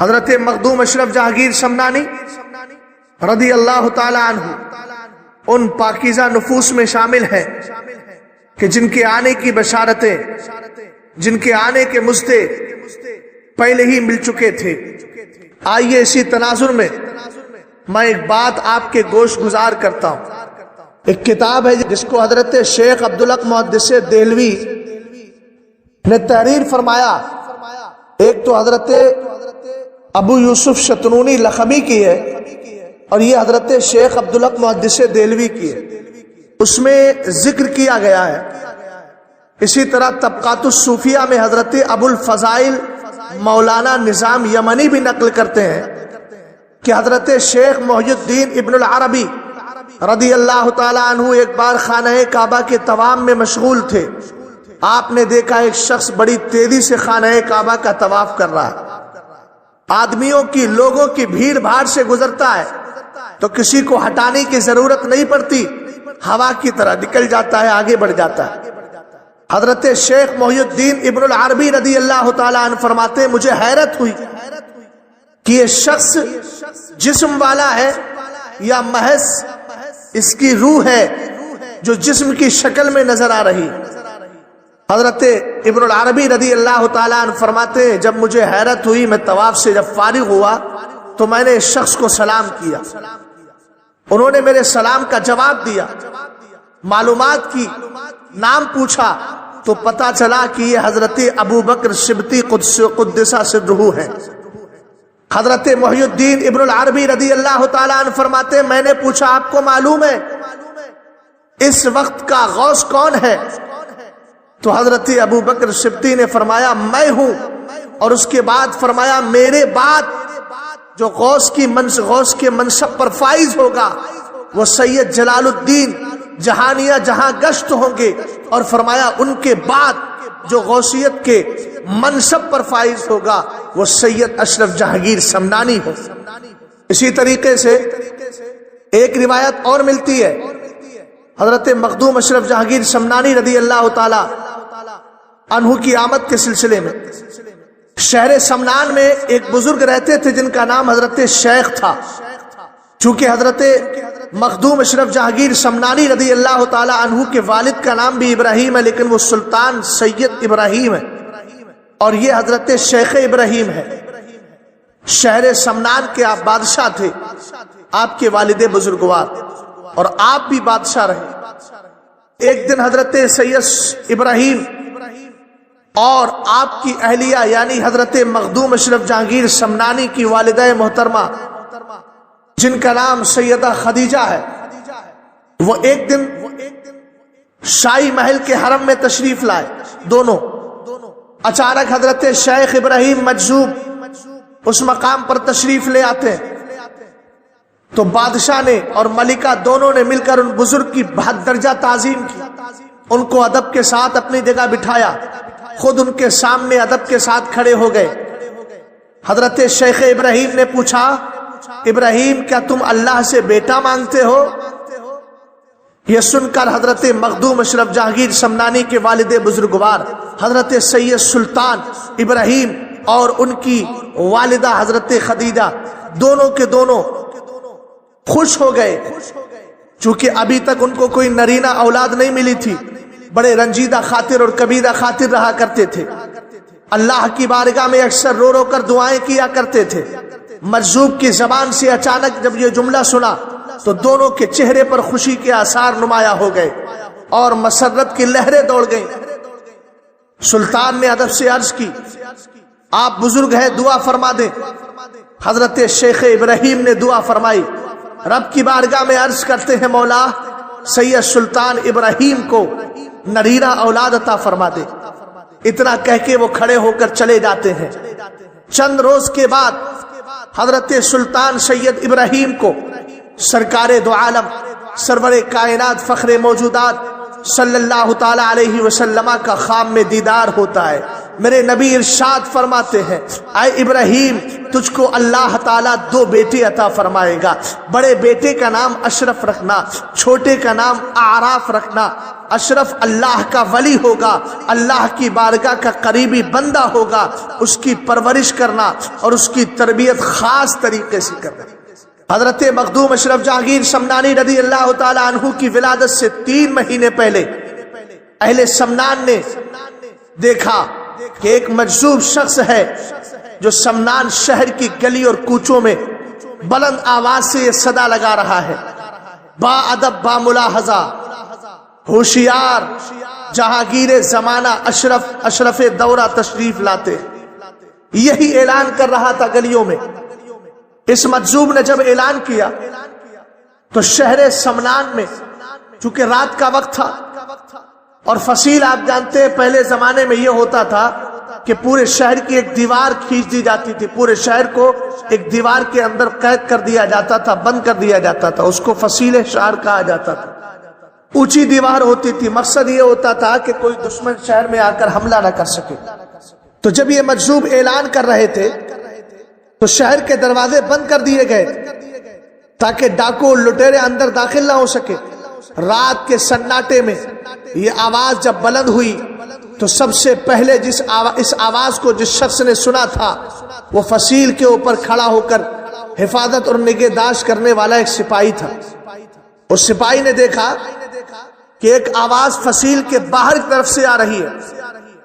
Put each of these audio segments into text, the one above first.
حضرت مخدوم اشرف جہانگیر شمنانی رضی اللہ تعالی عنہ ان پاکیزہ نفوس میں شامل ہیں کہ جن کے آنے کی بشارتیں، جن کے آنے کے مژدے پہلے ہی مل چکے تھے۔ آئیے اسی تناظر میں میں ایک بات آپ کے گوش گزار کرتا ہوں۔ ایک کتاب ہے جس کو حضرت شیخ عبدالحق محدث دہلوی نے تحریر فرمایا، ایک تو حضرت ابو یوسف شتنونی لخمی کی ہے اور یہ حضرت شیخ عبدالحق محدث دہلوی کی ہے۔ اس میں ذکر کیا گیا ہے۔ اسی طرح طبقات الصوفیہ میں حضرت ابو الفضائل مولانا نظام یمنی بھی نقل کرتے ہیں کہ حضرت شیخ محی الدین ابن العربی رضی اللہ تعالی عنہ ایک بار خانہ کعبہ کے طواف میں مشغول تھے۔ آپ نے دیکھا ایک شخص بڑی تیزی سے خانہ کعبہ کا طواف کر رہا ہے، آدمیوں کی، لوگوں کی بھیڑ بھاڑ سے گزرتا ہے تو کسی کو ہٹانے کی ضرورت نہیں پڑتی، ہوا کی طرح نکل جاتا ہے، آگے بڑھ جاتا ہے۔ حضرت شیخ محی الدین ابن العربی رضی اللہ تعالیٰ عنہ فرماتے ہیں مجھے حیرت ہوئی کہ یہ شخص جسم والا ہے یا محض اس کی روح ہے جو جسم کی شکل میں نظر آ رہی۔ حضرت ابن العربی رضی اللہ تعالیٰ عنہ فرماتے ہیں جب مجھے حیرت ہوئی، میں طواف سے جب فارغ ہوا تو میں نے اس شخص کو سلام کیا، انہوں نے میرے سلام کا جواب دیا، معلومات کی، نام پوچھا تو پتا چلا کہ یہ حضرت ابو بکر سبتی قدسہ سرہ ہے۔ حضرت محی الدین ابن العربی رضی اللہ تعالیٰ عنہ فرماتے ہیں میں نے پوچھا آپ کو معلوم ہے اس وقت کا غوث کون ہے؟ تو حضرت ابو بکر سبتی نے فرمایا میں ہوں، اور اس کے بعد فرمایا میرے بعد جو غوث کے منصب پر فائز ہوگا وہ سید جلال الدین جہانیہ جہاں گشت ہوں گے، اور فرمایا ان کے بعد جو غوثیت کے منصب پر فائز ہوگا وہ سید اشرف جہانگیر شمنانی ہو۔ اسی طریقے سے ایک روایت اور ملتی ہے حضرت مخدوم اشرف جہانگیر شمنانی رضی اللہ تعالی عنہ کی آمد کے سلسلے میں شہر سمنان میں ایک بزرگ رہتے تھے جن کا نام حضرت شیخ تھا۔ چونکہ حضرت مخدوم اشرف جہانگیر شمنانی رضی اللہ تعالی عنہ کے والد کا نام بھی ابراہیم ہے، لیکن وہ سلطان سید ابراہیم ہے اور یہ حضرت شیخ ابراہیم ہے۔ شہر سمنان کے آپ بادشاہ تھے، آپ کے والد بزرگوار، اور آپ بھی بادشاہ رہے۔ ایک دن حضرت سید ابراہیم اور آپ کی اہلیہ یعنی حضرت مخدوم اشرف جہانگیر شمنانی کی والدہ محترمہ جن کا نام سیدہ خدیجہ ہے، وہ ایک دن شاہی محل کے حرم میں تشریف لائے دونوں۔ اچانک حضرت شیخ ابراہیم مجذوب اس مقام پر تشریف لے آتے ہیں تو بادشاہ نے اور ملکہ دونوں نے مل کر ان بزرگ کی بہت درجہ تعظیم کی، ان کو ادب کے ساتھ اپنی جگہ بٹھایا، خود ان کے سامنے ادب کے ساتھ کھڑے ہو گئے۔ حضرت شیخ ابراہیم نے پوچھا ابراہیم کیا تم اللہ سے بیٹا مانگتے ہو؟ یہ سن کر حضرت مخدوم اشرف جہانگیر شمنانی کے والد بزرگوار حضرت سید سلطان ابراہیم اور ان کی والدہ حضرت خدیجہ دونوں کے دونوں خوش ہو گئے، چونکہ ابھی تک ان کو کوئی نرینہ اولاد نہیں ملی تھی، بڑے رنجیدہ خاطر اور کبیرہ خاطر رہا کرتے تھے، اللہ کی بارگاہ میں اکثر رو رو کر دعائیں کیا کرتے تھے۔ مجذوب کی زبان سے اچانک جب یہ جملہ سنا تو دونوں کے چہرے پر خوشی کے آثار نمایاں ہو گئے اور مسرت کی لہریں دوڑ گئیں۔ سلطان نے ادب سے عرض کی آپ بزرگ ہیں، دعا فرما دیں۔ حضرت شیخ ابراہیم نے دعا فرمائی، رب کی بارگاہ میں عرض کرتے ہیں مولا سید سلطان ابراہیم کو نرینہ اولاد عطا فرما دے۔ اتنا کہہ کے وہ کھڑے ہو کر چلے جاتے ہیں۔ چند روز کے بعد حضرت سلطان سید ابراہیم کو سرکار دو عالم سرور کائنات فخر موجودات صلی اللہ تعالی علیہ وسلم کا خواب میں دیدار ہوتا ہے۔ میرے نبی ارشاد فرماتے ہیں اے ابراہیم تجھ کو اللہ تعالیٰ 2 بیٹے عطا فرمائے گا، بڑے بیٹے کا نام اشرف رکھنا، چھوٹے کا نام اعراف رکھنا۔ اشرف اللہ کا ولی ہوگا، اللہ کی بارگاہ کا قریبی بندہ ہوگا، اس کی پرورش کرنا اور اس کی تربیت خاص طریقے سے کرنا۔ حضرت مخدوم اشرف جہانگیر شمنانی رضی اللہ تعالی عنہ کی ولادت سے 3 مہینے پہلے اہل سمنان نے دیکھا کہ ایک مجذوب شخص ہے جو سمنان شہر کی گلی اور کوچوں میں بلند آواز سے یہ صدا لگا رہا ہے، با ادب با ملاحظہ ہوشیار جہانگیر زمانہ اشرف دورہ تشریف لاتے، یہی اعلان کر رہا تھا گلیوں میں۔ اس مجذوب نے جب اعلان کیا تو شہر سمنان میں، چونکہ رات کا وقت تھا اور فصیل آپ جانتے ہیں پہلے زمانے میں یہ ہوتا تھا کہ پورے شہر کی ایک دیوار کھینچ دی جاتی تھی، پورے شہر کو ایک دیوار کے اندر قید کر دیا جاتا تھا، بند کر دیا جاتا تھا، اس کو فصیل شہر کہا جاتا تھا۔ اونچی دیوار ہوتی تھی، مقصد یہ ہوتا تھا کہ کوئی دشمن شہر میں آ کر حملہ نہ کر سکے۔ تو جب یہ مجذوب اعلان کر رہے تھے تو شہر کے دروازے بند کر دیے گئے تاکہ ڈاکو اور لٹیرے اندر داخل نہ ہو سکے۔ رات کے سناٹے میں یہ آواز جب بلند ہوئی تو سب سے پہلے اس آواز کو جس شخص نے سنا تھا وہ فصیل کے اوپر کھڑا ہو کر حفاظت اور نگہداشت کرنے والا ایک سپاہی تھا۔ اس سپاہی نے دیکھا کہ ایک آواز فصیل کے باہر کی طرف سے آ رہی ہے،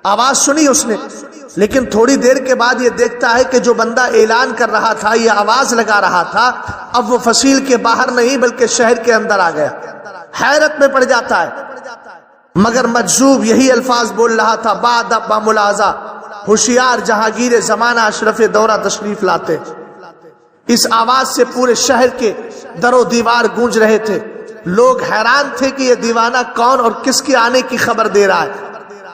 آواز سنی اس نے، لیکن تھوڑی دیر کے بعد یہ دیکھتا ہے کہ جو بندہ اعلان کر رہا تھا، یہ آواز لگا رہا تھا، اب وہ فصیل کے باہر نہیں بلکہ شہر کے اندر آ گیا۔ حیرت میں پڑ جاتا ہے، مگر مجذوب یہی الفاظ بول رہا تھا، با ادب با ملاحظہ ہوشیار جہانگیر زمانہ اشرف دورہ تشریف لاتے۔ اس آواز سے پورے شہر کے در و دیوار گونج رہے تھے، لوگ حیران تھے کہ یہ دیوانہ کون اور کس کے آنے کی خبر دے رہا ہے،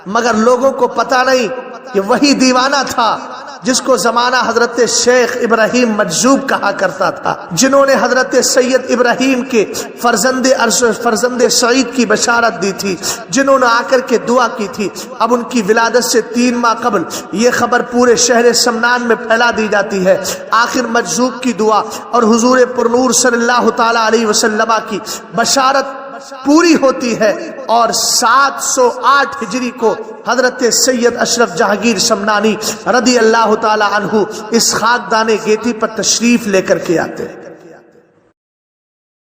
مگر لوگوں کو پتہ نہیں کہ وہی دیوانہ تھا جس کو زمانہ حضرت شیخ ابراہیم مجذوب کہا کرتا تھا، جنہوں نے حضرت سید ابراہیم کے فرزند سعید کی بشارت دی تھی، جنہوں نے آ کر کے دعا کی تھی۔ اب ان کی ولادت سے 3 ماہ قبل یہ خبر پورے شہر سمنان میں پھیلا دی جاتی ہے۔ آخر مجذوب کی دعا اور حضور پرنور صلی اللہ تعالی علیہ وسلم کی بشارت پوری ہوتی ہے، اور 708 ہجری کو حضرت سید اشرف جہانگیر شمنانی رضی اللہ تعالی عنہ اس خاکدان گیتی پر تشریف لے کر کے آتے ہیں۔